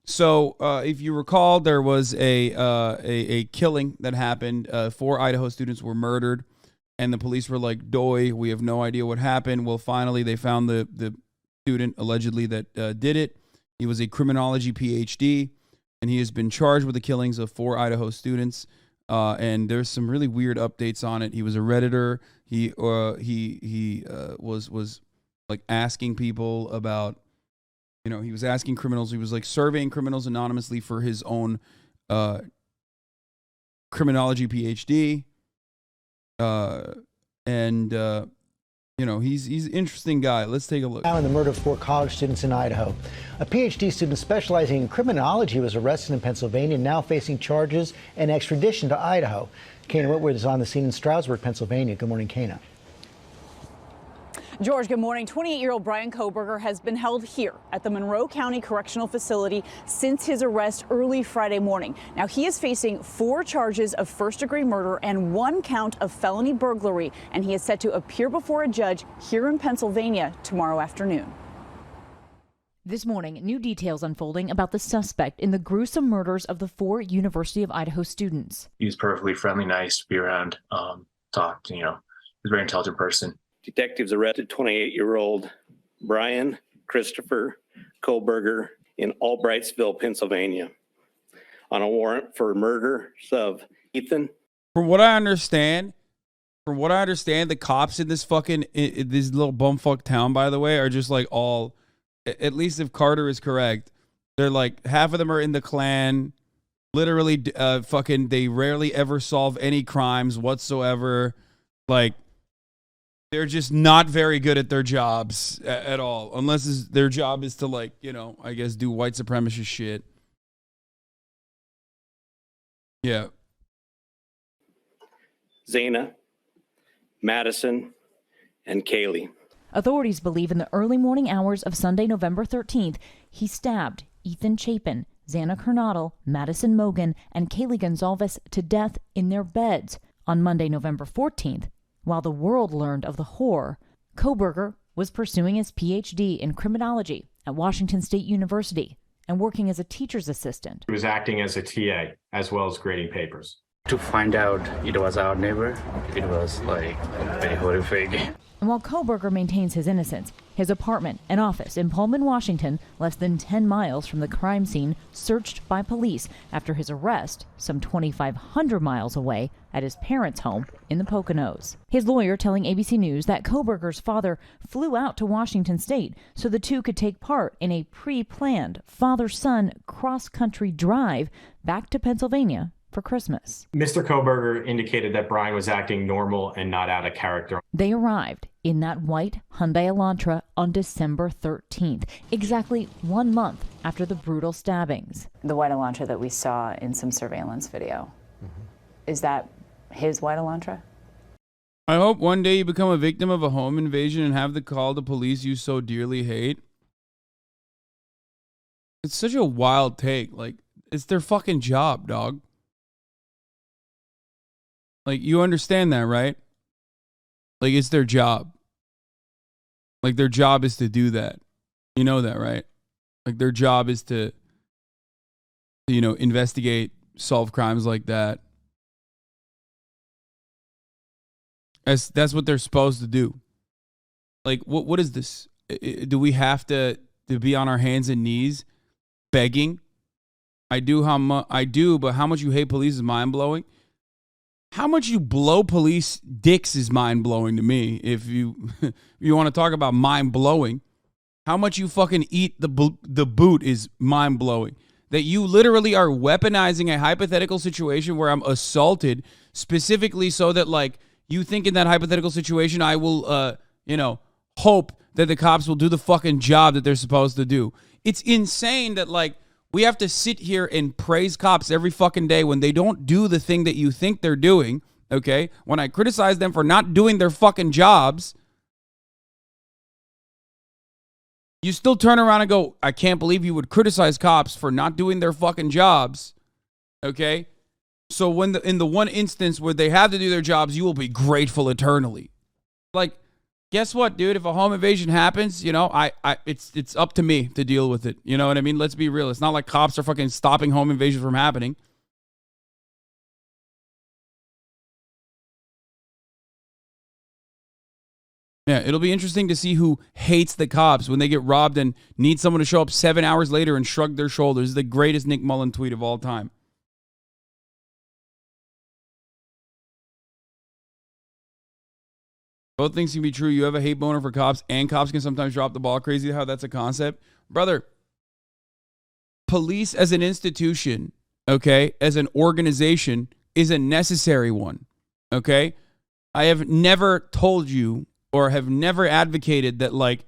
So if you recall, there was a killing that happened. 4 Idaho students were murdered, and the police were like, "Doy, we have no idea what happened." Well, finally, they found the student allegedly that did it. He was a criminology PhD, and he has been charged with the killings of 4 Idaho students. And there's some really weird updates on it. He was a Redditor. He was like asking people about, he was asking criminals. He was like surveying criminals anonymously for his own criminology PhD. He's an interesting guy. Let's take a look. Now in the murder of 4 college students in Idaho. A PhD student specializing in criminology was arrested in Pennsylvania and now facing charges and extradition to Idaho. Kana Whitworth is on the scene in Stroudsburg, Pennsylvania. Good morning, Kana. George, good morning. 28-year-old Brian Kohberger has been held here at the Monroe County Correctional Facility since his arrest early Friday morning. Now, he is facing 4 charges of first-degree murder and 1 count of felony burglary, and he is set to appear before a judge here in Pennsylvania tomorrow afternoon. This morning, new details unfolding about the suspect in the gruesome murders of the 4 University of Idaho students. He was perfectly friendly, nice to be around, talked, he's a very intelligent person. Detectives arrested 28-year-old Brian Christopher Kohberger in Albrightsville, Pennsylvania, on a warrant for murder of Ethan. From what I understand, the cops in this this little bumfuck town, by the way, are just like all, at least if Carter is correct, they're like half of them are in the Klan. Literally, they rarely ever solve any crimes whatsoever. Like, they're just not very good at their jobs at all, unless their job is to, I guess, do white supremacist shit. Yeah. Zana, Madison, and Kaylee. Authorities believe in the early morning hours of Sunday, November 13th, he stabbed Ethan Chapin, Xana Kernodle, Madison Mogan, and Kaylee Gonzalez to death in their beds. On Monday, November 14th, while the world learned of the horror, Kohberger was pursuing his PhD in criminology at Washington State University and working as a teacher's assistant. He was acting as a TA as well as grading papers. To find out it was our neighbor, it was very horrific. And while Kohberger maintains his innocence, his apartment and office in Pullman, Washington, less than 10 miles from the crime scene, searched by police after his arrest some 2,500 miles away at his parents' home in the Poconos. His lawyer telling ABC News that Kohberger's father flew out to Washington State so the two could take part in a pre-planned father-son cross-country drive back to Pennsylvania for Christmas. Mr. Kohberger indicated that Brian was acting normal and not out of character. They arrived in that white Hyundai Elantra on December 13th, exactly 1 month after the brutal stabbings. The white Elantra that we saw in some surveillance video, is that his white Elantra? I hope one day you become a victim of a home invasion and have to call the police you so dearly hate. It's such a wild take. Like, it's their fucking job, dog. Like, you understand that, right? Like, it's their job. Like, their job is to do that. You know that, right? Like, their job is to investigate, solve crimes like that. That's what they're supposed to do. Like, what is this? Do we have to be on our hands and knees begging? I do, but how much you hate police is mind-blowing. How much you blow police dicks is mind-blowing to me. If you want to talk about mind-blowing, how much you fucking eat the boot is mind-blowing. That you literally are weaponizing a hypothetical situation where I'm assaulted specifically so that, like, you think in that hypothetical situation I will, hope that the cops will do the fucking job that they're supposed to do. It's insane that, like, we have to sit here and praise cops every fucking day when they don't do the thing that you think they're doing, okay? When I criticize them for not doing their fucking jobs, you still turn around and go, I can't believe you would criticize cops for not doing their fucking jobs, okay? So in the one instance where they have to do their jobs, you will be grateful eternally. Like, guess what, dude? If a home invasion happens, you know, it's up to me to deal with it. You know what I mean? Let's be real. It's not like cops are fucking stopping home invasions from happening. Yeah, it'll be interesting to see who hates the cops when they get robbed and need someone to show up 7 hours later and shrug their shoulders. This is the greatest Nick Mullen tweet of all time. Both things can be true. You have a hate boner for cops, and cops can sometimes drop the ball. Crazy how that's a concept. Brother, police as an institution, okay, as an organization, is a necessary one, okay? I have never told you or have never advocated that, like,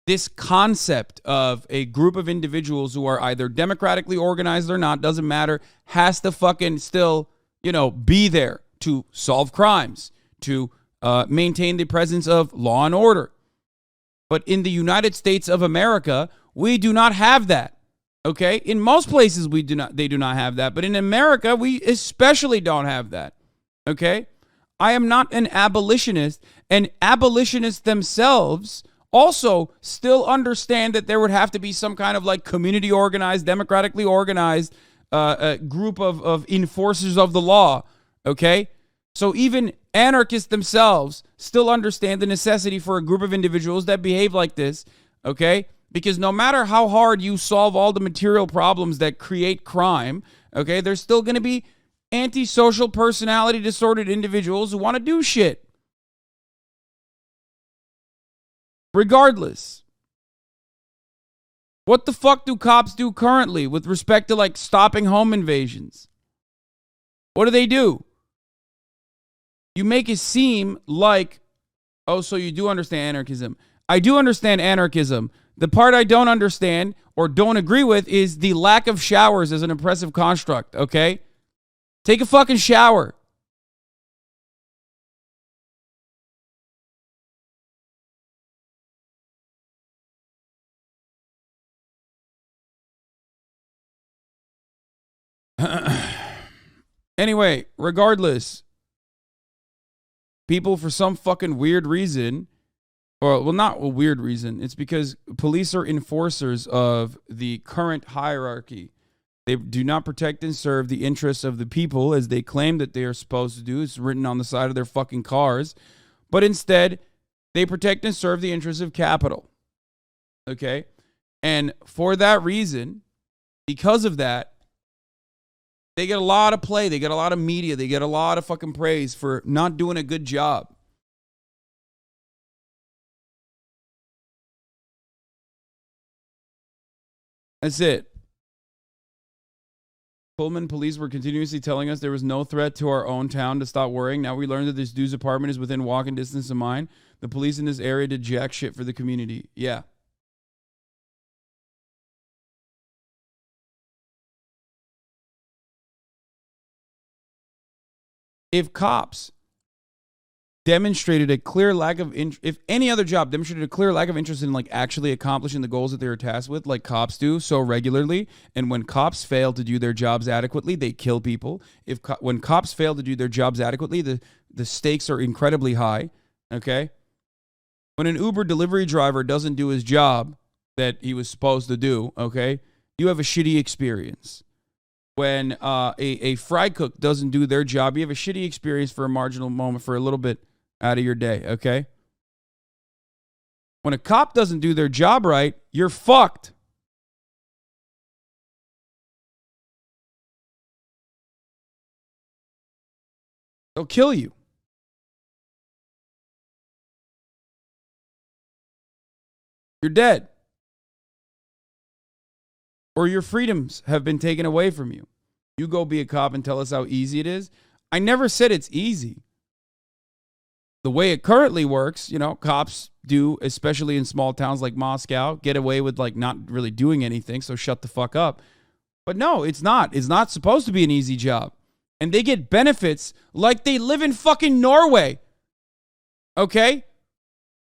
this concept of a group of individuals who are either democratically organized or not, doesn't matter, has to fucking still, you know, be there to solve crimes, to maintain the presence of law and order. But in the United States of America, we do not have that. Okay? In most places they do not have that, but in America, we especially don't have that. Okay? I am not an abolitionist, and abolitionists themselves also still understand that there would have to be some kind of like community organized, democratically organized group of enforcers of the law. Okay? So even anarchists themselves still understand the necessity for a group of individuals that behave like this, okay? Because no matter how hard you solve all the material problems that create crime, okay, there's still going to be antisocial personality disordered individuals who want to do shit. Regardless. What the fuck do cops do currently with respect to like stopping home invasions? What do? You make it seem like, oh, so you do understand anarchism. I do understand anarchism. The part I don't understand or don't agree with is the lack of showers as an oppressive construct, okay? Take a fucking shower. Anyway, regardless, people, for some fucking weird reason, or, well, not a weird reason, it's because police are enforcers of the current hierarchy. They do not protect and serve the interests of the people as they claim that they are supposed to do. It's written on the side of their fucking cars. But instead, they protect and serve the interests of capital. Okay? And for that reason, because of that, they get a lot of play. They get a lot of media. They get a lot of fucking praise for not doing a good job. That's it. Pullman police were continuously telling us there was no threat to our own town to stop worrying. Now we learned that this dude's apartment is within walking distance of mine. The police in this area did jack shit for the community. Yeah. If cops demonstrated a clear lack of if any other job demonstrated a clear lack of interest in like actually accomplishing the goals that they were tasked with, like cops do so regularly, and when cops fail to do their jobs adequately, they kill people. When cops fail to do their jobs adequately, the stakes are incredibly high. Okay, when an Uber delivery driver doesn't do his job that he was supposed to do, okay, you have a shitty experience. When a fry cook doesn't do their job, you have a shitty experience for a marginal moment, for a little bit out of your day, okay? When a cop doesn't do their job right, you're fucked. They'll kill you. You're dead. Or your freedoms have been taken away from you. You go be a cop and tell us how easy it is. I never said it's easy. The way it currently works, you know, cops do, especially in small towns like Moscow, get away with like not really doing anything, so shut the fuck up. But no, it's not. It's not supposed to be an easy job. And they get benefits like they live in fucking Norway. Okay?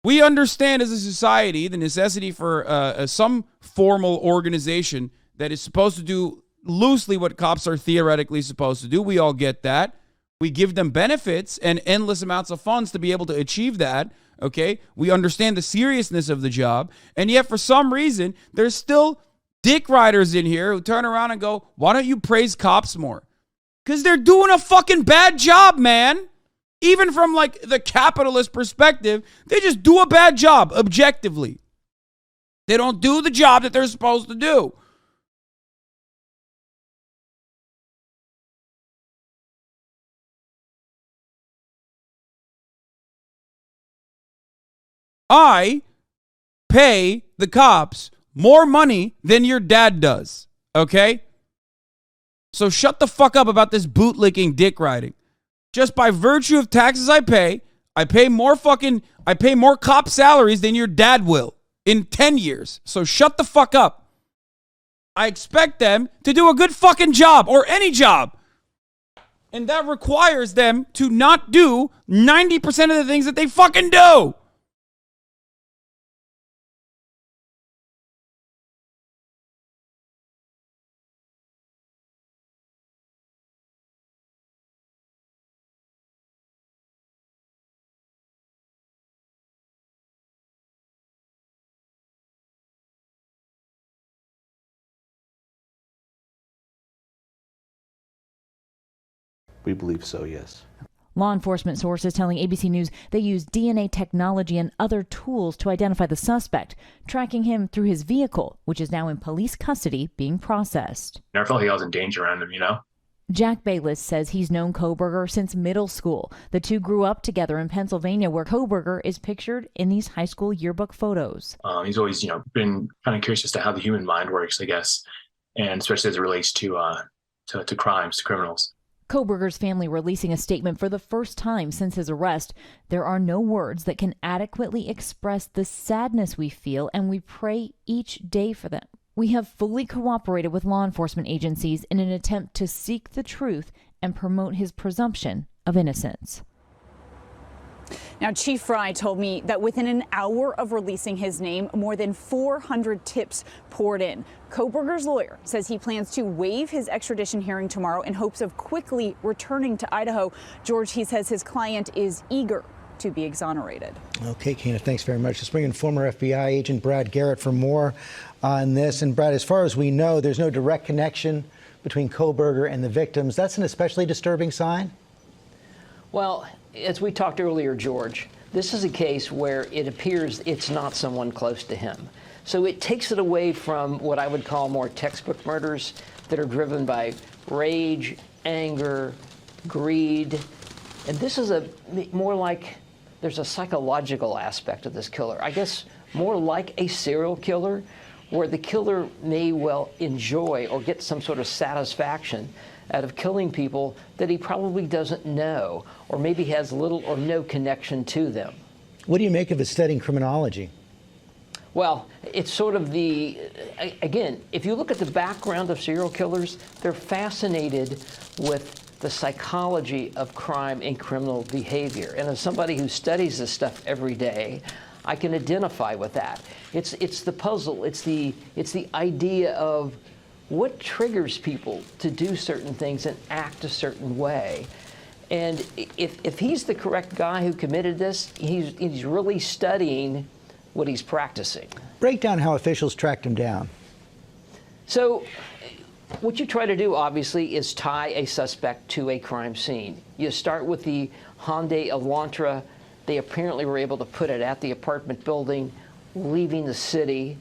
We understand as a society the necessity for some formal organization that is supposed to do loosely what cops are theoretically supposed to do. We all get that. We give them benefits and endless amounts of funds to be able to achieve that. Okay. We understand the seriousness of the job. And yet for some reason, there's still dick riders in here who turn around and go, why don't you praise cops more? Because they're doing a fucking bad job, man. Even from like the capitalist perspective, they just do a bad job objectively. They don't do the job that they're supposed to do. I pay the cops more money than your dad does, okay? So shut the fuck up about this bootlicking dick riding. Just by virtue of taxes I pay more cop salaries than your dad will in 10 years. So shut the fuck up. I expect them to do a good fucking job or any job. And that requires them to not do 90% of the things that they fucking do. We believe so, yes. Law enforcement sources telling ABC News they used DNA technology and other tools to identify the suspect, tracking him through his vehicle, which is now in police custody being processed. I never felt like I was in danger around him, you know? Jack Bayless says he's known Kohberger since middle school. The two grew up together in Pennsylvania, where Kohberger is pictured in these high school yearbook photos. He's always, been kind of curious as to how the human mind works, I guess, and especially as it relates to crimes, to criminals. Kohberger's family releasing a statement for the first time since his arrest. There are no words that can adequately express the sadness we feel, and we pray each day for them. We have fully cooperated with law enforcement agencies in an attempt to seek the truth and promote his presumption of innocence. Now, Chief Fry told me that within an hour of releasing his name, more than 400 tips poured in. Kohberger's lawyer says he plans to waive his extradition hearing tomorrow in hopes of quickly returning to Idaho. George, he says his client is eager to be exonerated. Okay, Kena, thanks very much. Let's bring in former FBI agent Brad Garrett for more on this. And Brad, as far as we know, there's no direct connection between Kohberger and the victims. That's an especially disturbing sign? Well, as we talked earlier, George, this is a case where it appears it's not someone close to him. So it takes it away from what I would call more textbook murders that are driven by rage, anger, greed. And this is more like there's a psychological aspect of this killer. I guess more like a serial killer, where the killer may well enjoy or get some sort of satisfaction out of killing people that he probably doesn't know, or maybe has little or no connection to them. What do you make of his studying criminology? Well, it's sort of again, if you look at the background of serial killers, they're fascinated with the psychology of crime and criminal behavior. And as somebody who studies this stuff every day, I can identify with that. It's the puzzle. It's the idea of what triggers people to do certain things and act a certain way. And if he's the correct guy who committed this, he's really studying what he's practicing. Break down how officials tracked him down. So what you try to do, obviously, is tie a suspect to a crime scene. You start with the Hyundai Elantra. They apparently were able to put it at the apartment building, leaving the city.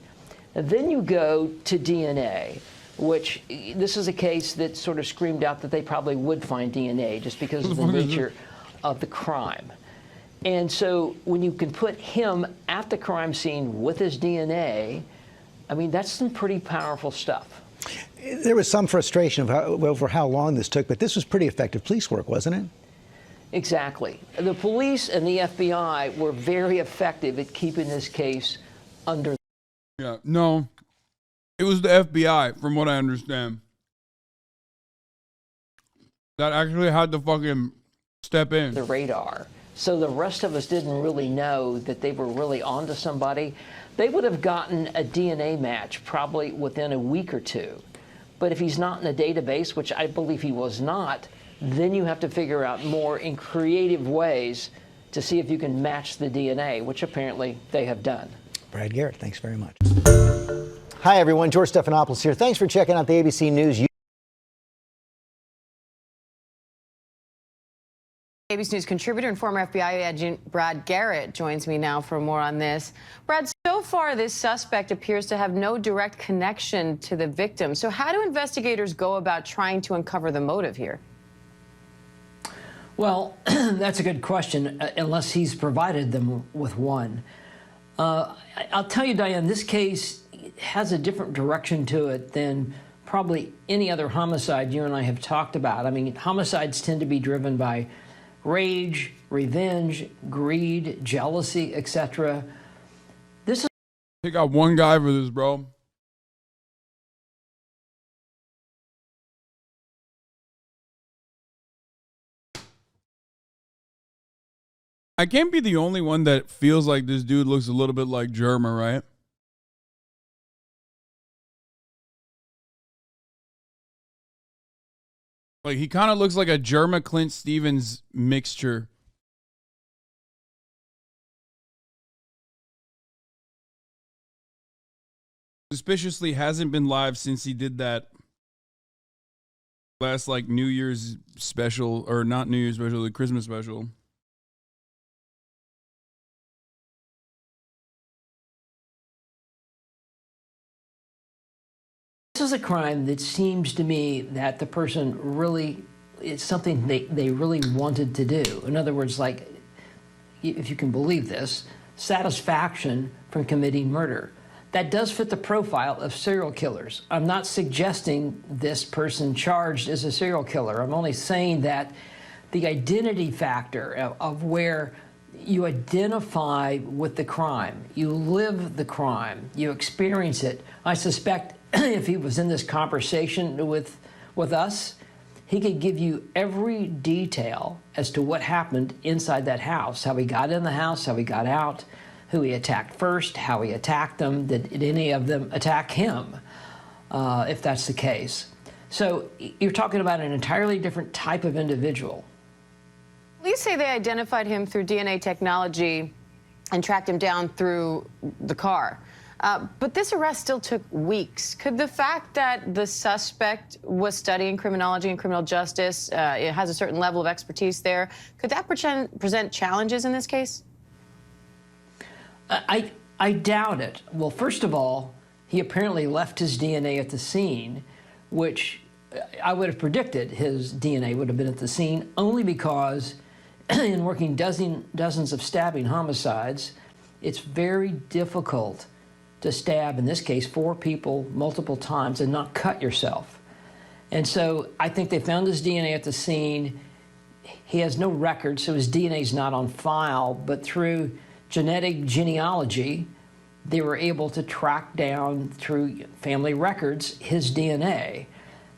And then you go to DNA, which this is a case that sort of screamed out that they probably would find DNA just because of the nature of the crime. And so when you can put him at the crime scene with his DNA, I mean, that's some pretty powerful stuff. There was some frustration over how long this took, but this was pretty effective police work, wasn't it? Exactly. The police and the FBI were very effective at keeping this case under. Yeah, no, it was the FBI, from what I understand, that actually had to fucking step in. The radar. So the rest of us didn't really know that they were really onto somebody. They would have gotten a DNA match probably within a week or two. But if he's not in a database, which I believe he was not, then you have to figure out more in creative ways to see if you can match the DNA, which apparently they have done. Brad Garrett, thanks very much. Hi, everyone. George Stephanopoulos here. Thanks for checking out the ABC News. ABC News contributor and former FBI agent Brad Garrett joins me now for more on this. Brad, so far this suspect appears to have no direct connection to the victim. So how do investigators go about trying to uncover the motive here? Well, that's a good question, unless he's provided them with one. I'll tell you, Diane, this case has a different direction to it than probably any other homicide you and I have talked about. I mean, homicides tend to be driven by rage, revenge, greed, jealousy, etc. This is. They got one guy for this, bro. I can't be the only one that feels like this dude looks a little bit like Germa, right? Like, he kind of looks like a Germa Clint Stevens mixture. Suspiciously hasn't been live since he did that last, like, New Year's special, or not New Year's special, the Christmas special. This is a crime that seems to me that the person really, it's something they really wanted to do. In other words, like, if you can believe this, satisfaction from committing murder. That does fit the profile of serial killers. I'm not suggesting this person charged as a serial killer. I'm only saying that the identity factor of where you identify with the crime, you live the crime, you experience it. I suspect if he was in this conversation with us, he could give you every detail as to what happened inside that house, how he got in the house, how he got out, who he attacked first, how he attacked them, did any of them attack him, if that's the case. So you're talking about an entirely different type of individual. Police say they identified him through DNA technology and tracked him down through the car. But this arrest still took weeks. Could the fact that the suspect was studying criminology and criminal justice, it has a certain level of expertise there, could that present challenges in this case? I doubt it. Well, first of all, he apparently left his DNA at the scene, which I would have predicted his DNA would have been at the scene, only because in working dozens of stabbing homicides, it's very difficult to stab, in this case, 4 people multiple times and not cut yourself. And so I think they found his DNA at the scene. He has no record, so his DNA is not on file, but through genetic genealogy, they were able to track down through family records his DNA.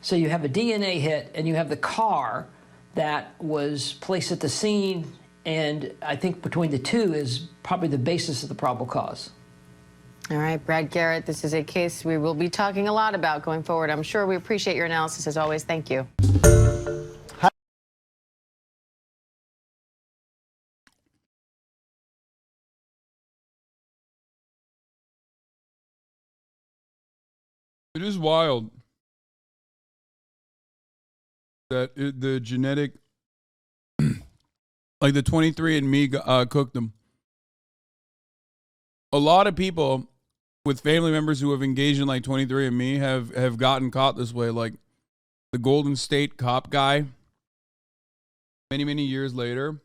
So you have a DNA hit and you have the car that was placed at the scene, and I think between the two is probably the basis of the probable cause. All right, Brad Garrett, this is a case we will be talking a lot about going forward. I'm sure we appreciate your analysis as always. Thank you. It is wild that the genetic, like the 23andMe cooked them. A lot of people with family members who have engaged in like 23andMe have gotten caught this way. Like the Golden State cop guy, many years later.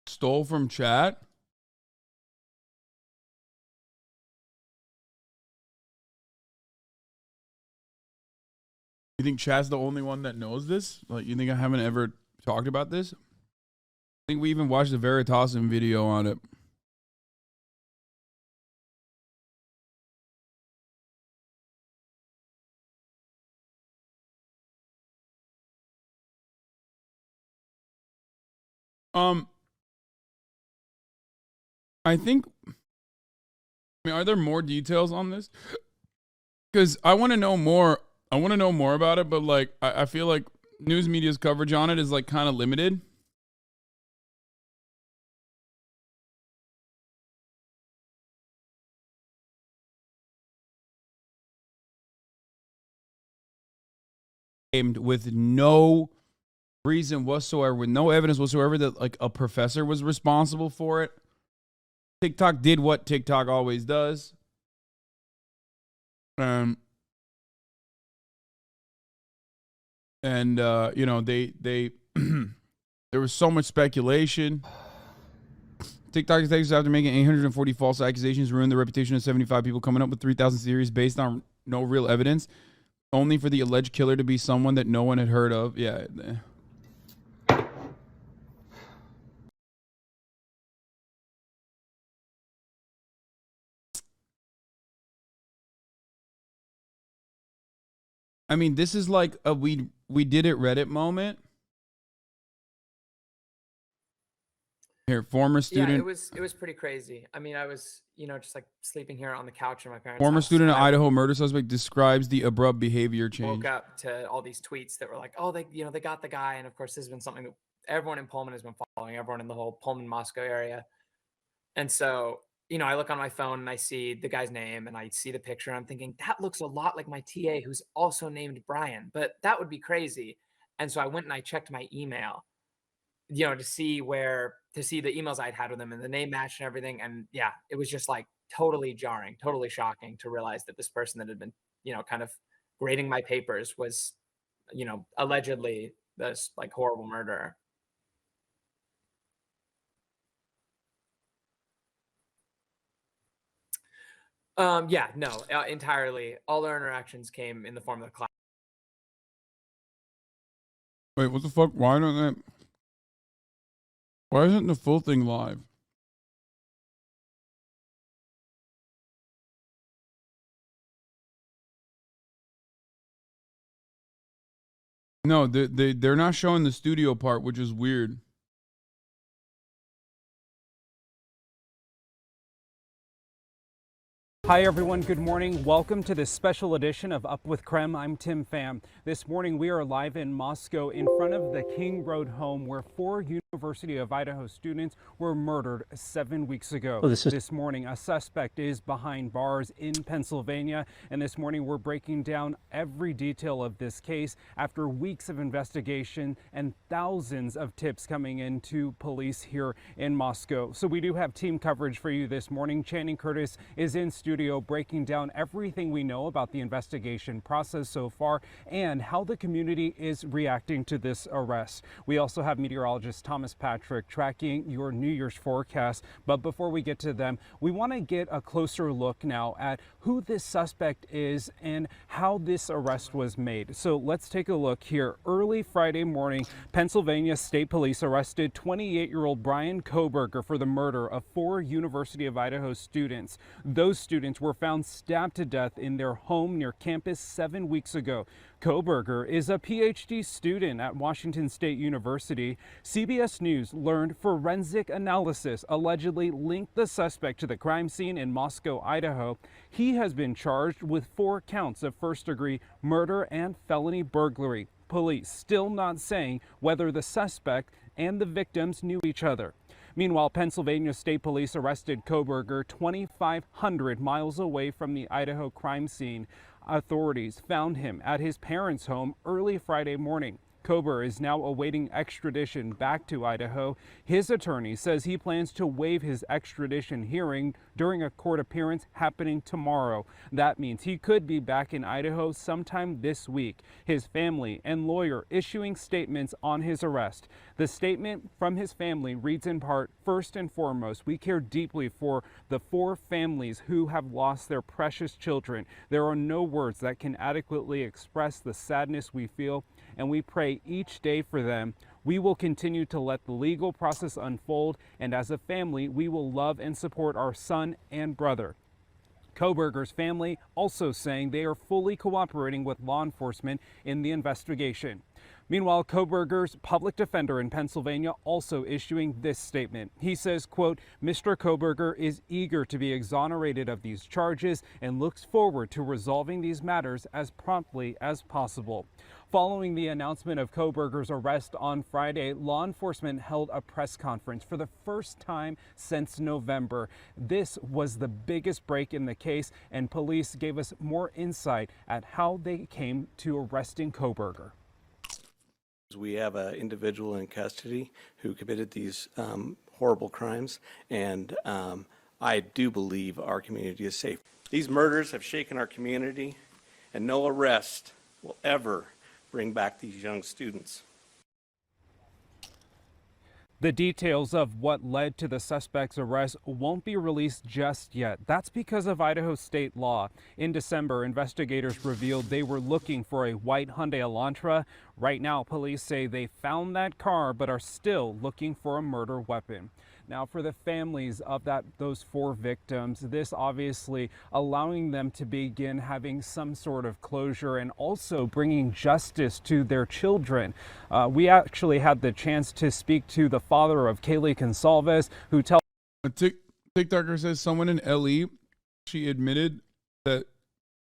Stole from chat. You think chat's the only one that knows this? Like, you think I haven't ever talked about this? I think we even watched the Veritasium video on it. I think I mean, are there more details on this? Because I want to know more. I want to know more about it, but like, I feel like news media's coverage on it is like kind of limited. With no reason whatsoever, with no evidence whatsoever that like a professor was responsible for it. TikTok did what TikTok always does. And you know, they there was so much speculation. TikTok detectives, after making 840 false accusations, ruined the reputation of 75 people, coming up with 3,000 theories based on no real evidence, only for the alleged killer to be someone that no one had heard of. Yeah. I mean, this is like a we did it Reddit moment. Here, former student. Yeah, it was pretty crazy. I mean, I was, just like sleeping here on the couch in my parents' Former house, student and of Idaho murder suspect describes the abrupt behavior woke change. up to all these tweets that were like, oh, they got the guy. And of course, this has been something that everyone in Pullman has been following, everyone in the whole Pullman, Moscow area. And so, I look on my phone and I see the guy's name and I see the picture and I'm thinking, that looks a lot like my TA who's also named Brian, but that would be crazy. And so I went and I checked my email, to see the emails I'd had with him and the name matched and everything. And yeah, it was just like totally jarring, totally shocking to realize that this person that had been, kind of grading my papers was, allegedly this like horrible murderer. Yeah, no, entirely. All our interactions came in the form of the class. Wait, what the fuck? Why isn't the full thing live? No, they're not showing the studio part, which is weird. Hi everyone, good morning. Welcome to this special edition of Up with Creme. I'm Tim Pham. This morning we are live in Moscow in front of the King Road home where 4 University of Idaho students were murdered 7 weeks ago. This morning a suspect is behind bars in Pennsylvania, and this morning we're breaking down every detail of this case after weeks of investigation and thousands of tips coming into police here in Moscow. So we do have team coverage for you this morning. Channing Curtis is in studio breaking down everything we know about the investigation process so far and how the community is reacting to this arrest. We also have meteorologist Thomas Patrick tracking your New Year's forecast. But before we get to them, we want to get a closer look now at who this suspect is and how this arrest was made. So let's take a look here. Early Friday morning, Pennsylvania State Police arrested 28-year-old Brian Kohberger for the murder of 4 University of Idaho students. Those students were found stabbed to death in their home near campus 7 weeks ago. Kohberger is a PhD student at Washington State University. CBS News learned forensic analysis allegedly linked the suspect to the crime scene in Moscow, Idaho. He has been charged with 4 counts of first-degree murder and felony burglary. Police still not saying whether the suspect and the victims knew each other. Meanwhile, Pennsylvania State Police arrested Kohberger 2,500 miles away from the Idaho crime scene. Authorities found him at his parents' home early Friday morning. Kohberger is now awaiting extradition back to Idaho. His attorney says he plans to waive his extradition hearing during a court appearance happening tomorrow. That means he could be back in Idaho sometime this week. His family and lawyer issuing statements on his arrest. The statement from his family reads in part, "First and foremost, we care deeply for the 4 families who have lost their precious children. There are no words that can adequately express the sadness we feel, and we pray each day for them. We will continue to let the legal process unfold, and as a family, we will love and support our son and brother." Kohberger's family also saying they are fully cooperating with law enforcement in the investigation. Meanwhile, Koberger's public defender in Pennsylvania also issuing this statement. He says, quote, Mr. Koberger is eager to be exonerated of these charges and looks forward to resolving these matters as promptly as possible. Following the announcement of Koberger's arrest on Friday, law enforcement held a press conference for the first time since November. This was the biggest break in the case, and police gave us more insight at how they came to arresting Koberger. We have an individual in custody who committed these horrible crimes, and I do believe our community is safe. These murders have shaken our community, and no arrest will ever bring back these young students. The details of what led to the suspect's arrest won't be released just yet. That's because of Idaho state law. In December, investigators revealed they were looking for a white Hyundai Elantra. Right now, police say they found that car but are still looking for a murder weapon. Now, for the families of those 4 victims, this obviously allowing them to begin having some sort of closure and also bringing justice to their children. We actually had the chance to speak to the father of Kaylee Consalves, who tells a TikToker says someone in LE, she admitted that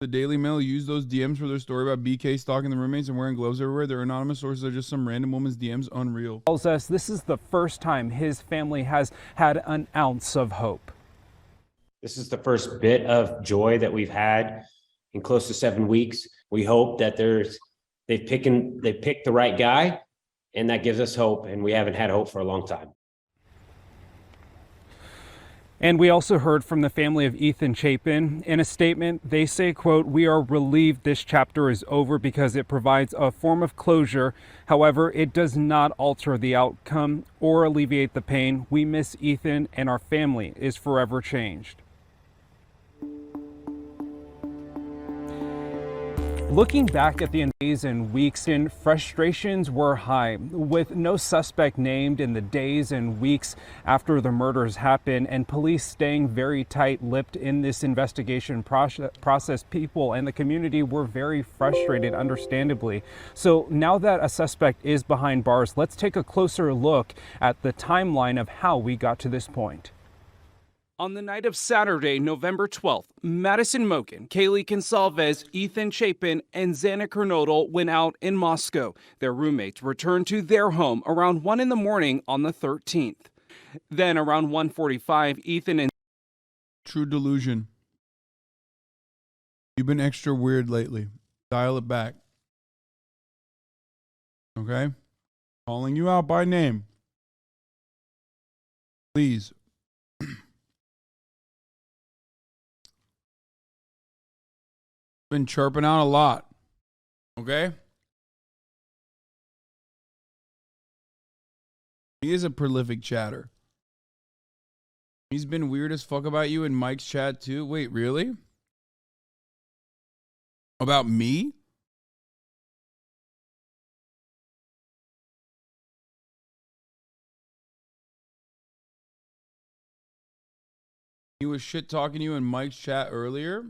the Daily Mail used those DMs for their story about BK stalking the roommates and wearing gloves everywhere. Their anonymous sources are just some random woman's DMs. Unreal. Tells us this is the first time his family has had an ounce of hope. This is the first bit of joy that we've had in close to 7 weeks. We hope that they picked the right guy, and that gives us hope, and we haven't had hope for a long time. And we also heard from the family of Ethan Chapin. In a statement, they say, quote, we are relieved this chapter is over because it provides a form of closure. However, it does not alter the outcome or alleviate the pain. We miss Ethan, and our family is forever changed. Looking back at the days and weeks, frustrations were high, with no suspect named in the days and weeks after the murders happened, and police staying very tight-lipped in this investigation process. People and the community were very frustrated, understandably. So now that a suspect is behind bars, let's take a closer look at the timeline of how we got to this point. On the night of Saturday, November 12th, Madison Moken, Kaylee Consalves, Ethan Chapin, and Xana Kernodle went out in Moscow. Their roommates returned to their home around 1 in the morning on the 13th. Then around 1:45, Ethan and... True delusion. You've been extra weird lately. Dial it back. Okay? Calling you out by name. Please. Been chirping out a lot. Okay? He is a prolific chatter. He's been weird as fuck about you in Mike's chat too. Wait, really? About me? He was shit talking to you in Mike's chat earlier?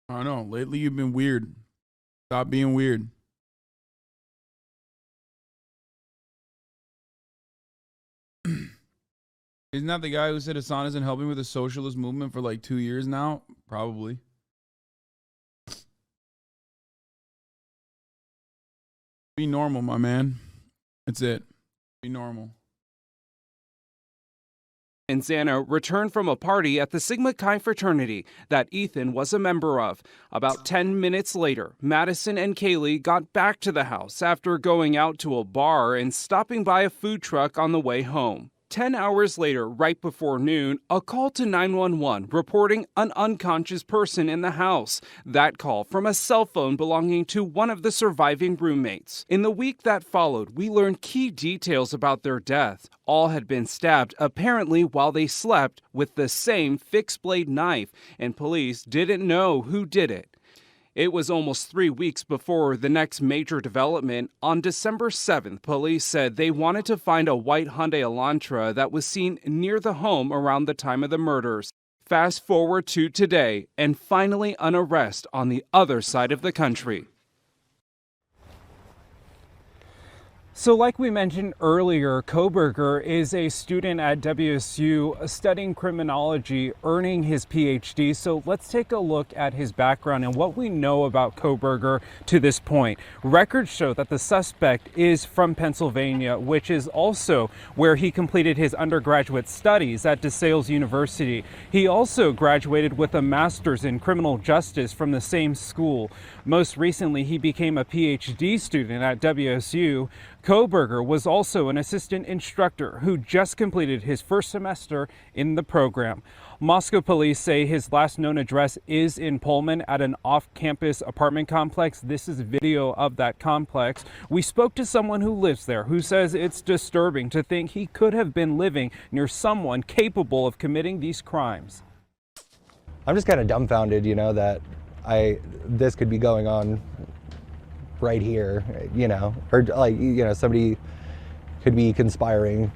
I don't know. Lately, you've been weird. Stop being weird. Isn't that the guy who said Hasan isn't helping with the socialist movement for like 2 years now? Probably. Be normal, my man. That's it. Be normal. And Xana returned from a party at the Sigma Chi fraternity that Ethan was a member of. About 10 minutes later, Madison and Kaylee got back to the house after going out to a bar and stopping by a food truck on the way home. 10 hours later, right before noon, a call to 911 reporting an unconscious person in the house. That call from a cell phone belonging to one of the surviving roommates. In the week that followed, we learned key details about their death. All had been stabbed, apparently while they slept, with the same fixed-blade knife, and police didn't know who did it. It was almost 3 weeks before the next major development. On December 7th, police said they wanted to find a white Hyundai Elantra that was seen near the home around the time of the murders. Fast forward to today, and finally an arrest on the other side of the country. So like we mentioned earlier, Koberger is a student at WSU studying criminology, earning his PhD. So let's take a look at his background and what we know about Koberger to this point. Records show that the suspect is from Pennsylvania, which is also where he completed his undergraduate studies at DeSales University. He also graduated with a master's in criminal justice from the same school. Most recently, he became a PhD student at WSU. Koberger was also an assistant instructor who just completed his first semester in the program. Moscow police say his last known address is in Pullman at an off-campus apartment complex. This is video of that complex. We spoke to someone who lives there who says it's disturbing to think he could have been living near someone capable of committing these crimes. I'm just kind of dumbfounded, that this could be going on right here, or somebody could be conspiring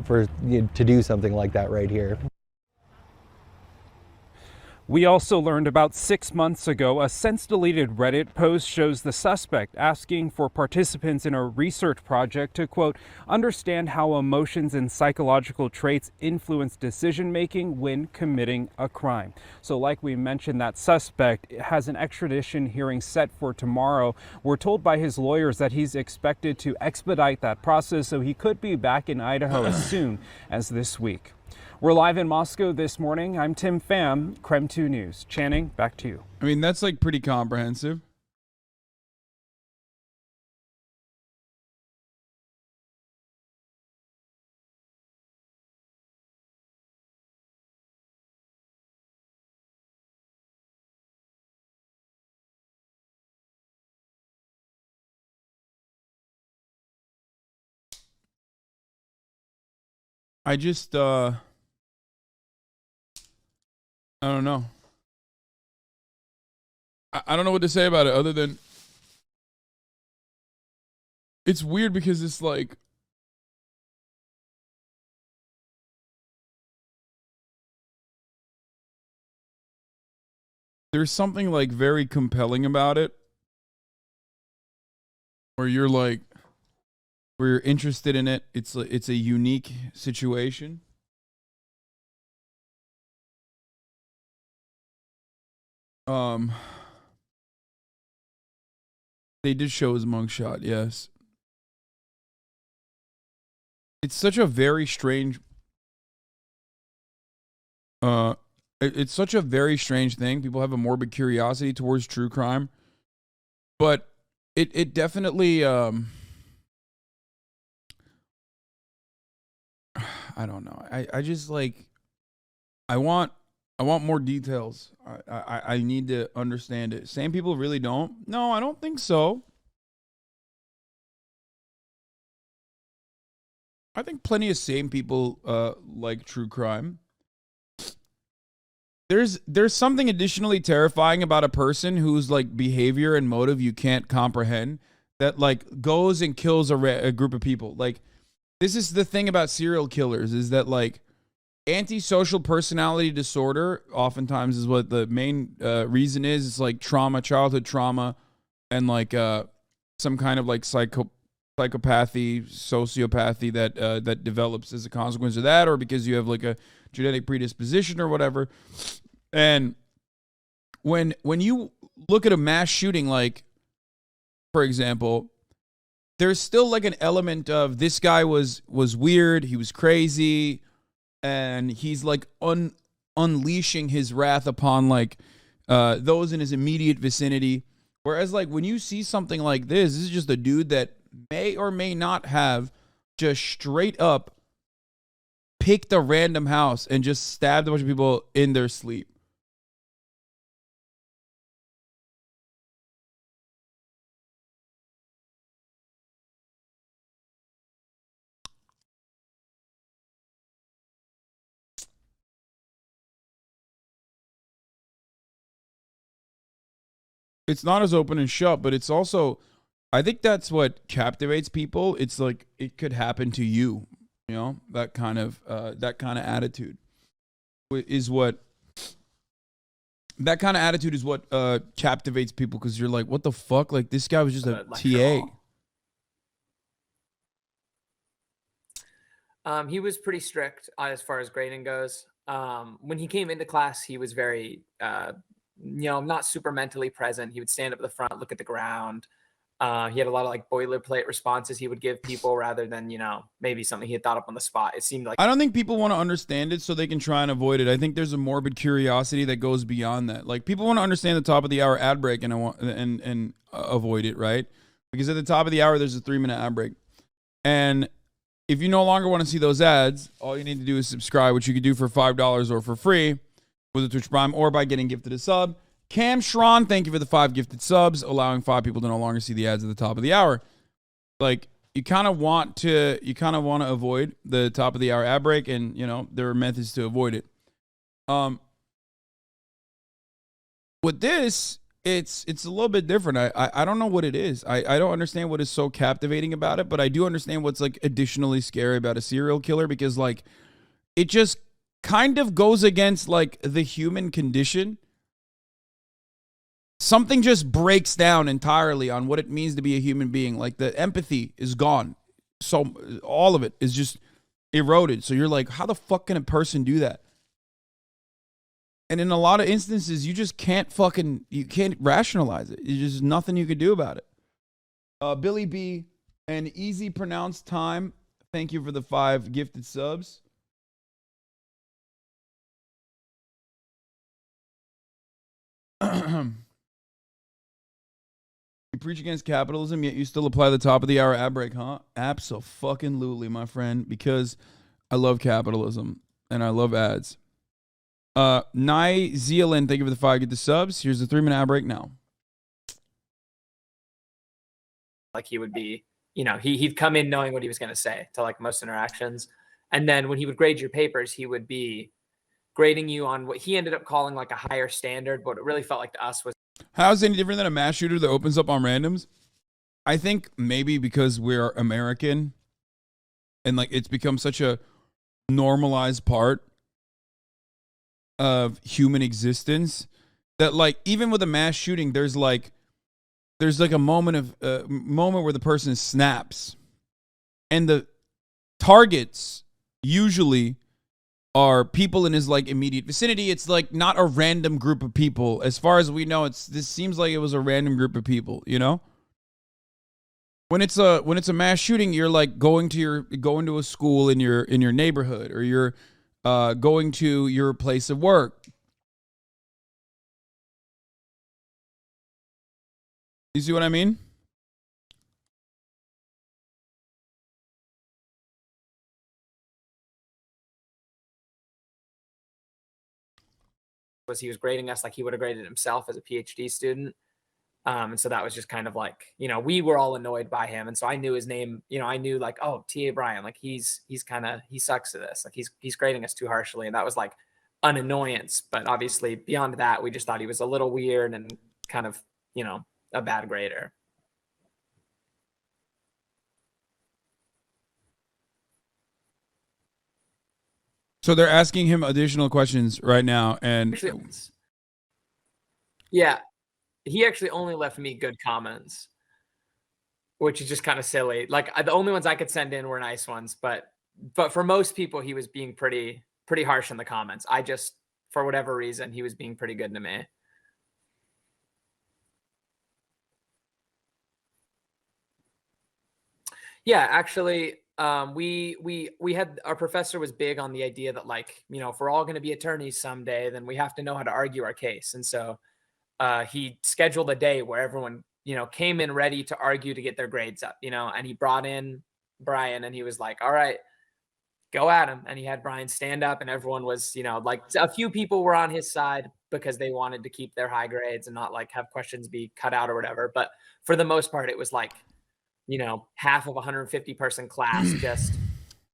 to do something like that right here. We also learned about 6 months ago, a since-deleted Reddit post shows the suspect asking for participants in a research project to, quote, understand how emotions and psychological traits influence decision-making when committing a crime. So like we mentioned, that suspect has an extradition hearing set for tomorrow. We're told by his lawyers that he's expected to expedite that process, so he could be back in Idaho as soon as this week. We're live in Moscow this morning. I'm Tim Pham, Creme 2 News. Channing, back to you. I mean, that's like pretty comprehensive. I just, I don't know. I don't know what to say about it other than it's weird because it's like there's something like very compelling about it where you're like where you're interested in it. It's a unique situation. They did show his mugshot, yes. It's such a very strange it's such a very strange thing. People have a morbid curiosity towards true crime. But it definitely I don't know. I just like I want more details. I need to understand it. Same people really don't? No, I don't think so. I think plenty of sane people like true crime. There's something additionally terrifying about a person whose like behavior and motive you can't comprehend that like goes and kills a group of people. Like this is the thing about serial killers is that like antisocial personality disorder oftentimes is what the main reason is. It's like trauma, childhood trauma, and like some kind of like psychopathy, sociopathy that develops as a consequence of that, or because you have like a genetic predisposition or whatever. And when you look at a mass shooting, like for example, there's still like an element of this guy was weird, he was crazy. And he's like unleashing his wrath upon like those in his immediate vicinity. Whereas like when you see something like this is just a dude that may or may not have just straight up picked a random house and just stabbed a bunch of people in their sleep. It's not as open and shut, but it's also, I think that's what captivates people. It's like it could happen to you, you know, that kind of attitude is what captivates people, because you're like, what the fuck? Like, this guy was just a TA. He was pretty strict as far as grading goes. When he came into class, he was very, not super mentally present. He would stand up at the front, look at the ground. He had a lot of like boilerplate responses he would give people rather than, maybe something he had thought up on the spot. It seemed like, I don't think people want to understand it so they can try and avoid it. I think there's a morbid curiosity that goes beyond that. Like, people want to understand the top of the hour ad break and avoid it, right? Because at the top of the hour, there's a 3-minute ad break. And if you no longer want to see those ads, all you need to do is subscribe, which you could do for $5 or for free with a Twitch Prime or by getting gifted a sub. Cam Schron, thank you for the 5 gifted subs, allowing 5 people to no longer see the ads at the top of the hour. Like, you kind of want to avoid the top of the hour ad break, and there are methods to avoid it. With this, it's a little bit different. I don't know what it is. I don't understand what is so captivating about it, but I do understand what's like additionally scary about a serial killer, because like it just kind of goes against like the human condition. Something just breaks down entirely on what it means to be a human being. Like, the empathy is gone. So all of it is just eroded. So you're like, how the fuck can a person do that? And in a lot of instances, you just can't rationalize it. There's just nothing you could do about it. Billy B, an easy pronounced time. Thank you for the 5 gifted subs. You preach against capitalism, yet you still apply the top of the hour ad break, huh? Abso-fucking-lutely, my friend, because I love capitalism and I love ads. Nye Zealand, thank you for the 5 get the subs. Here's the 3-minute ad break now. like he would be, he'd come in knowing what he was going to say to like most interactions. And then when he would grade your papers, he would be grading you on what he ended up calling like a higher standard, but it really felt like to us was. How is it any different than a mass shooter that opens up on randoms? I think maybe because we're American and like it's become such a normalized part of human existence that like even with a mass shooting, there's like a moment where the person snaps, and the targets usually are people in his like immediate vicinity. It's like not a random group of people. As far as we know, this seems like it was a random group of people, When it's a mass shooting, you're like going to a school in your neighborhood, or you're going to your place of work. You see what I mean? Was he was grading us like he would have graded himself as a PhD student. And so that was just kind of like, we were all annoyed by him. And so I knew his name, I knew like, oh, T.A. Bryan, like he sucks at this. Like he's grading us too harshly. And that was like an annoyance. But obviously beyond that, we just thought he was a little weird and kind of, a bad grader. So they're asking him additional questions right now. And yeah. He actually only left me good comments, which is just kind of silly. Like the only ones I could send in were nice ones, but for most people, he was being pretty harsh in the comments. For whatever reason, he was being pretty good to me. Yeah, actually, we had, our professor was big on the idea that like, if we're all going to be attorneys someday, then we have to know how to argue our case. And so he scheduled a day where everyone, came in ready to argue to get their grades up, and he brought in Brian and he was like, all right, go at him. And he had Brian stand up, and everyone was, you know, like a few people were on his side because they wanted to keep their high grades and not like have questions be cut out or whatever. But for the most part, it was like, you know, half of a 150 person class just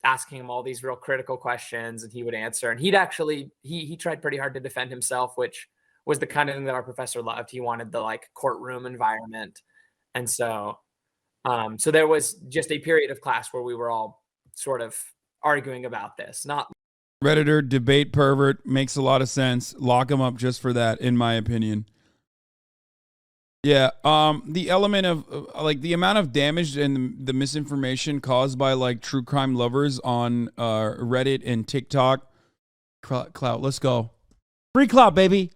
asking him all these real critical questions, and he would answer. And he'd actually, he tried pretty hard to defend himself, which was the kind of thing that our professor loved. He wanted the like courtroom environment. And so, so there was just a period of class where we were all sort of arguing about this. Not Redditor, debate pervert, makes a lot of sense. Lock him up just for that, in my opinion. Yeah, the element of like the amount of damage and the misinformation caused by like true crime lovers on Reddit and TikTok. Clout, let's go. Free clout, baby.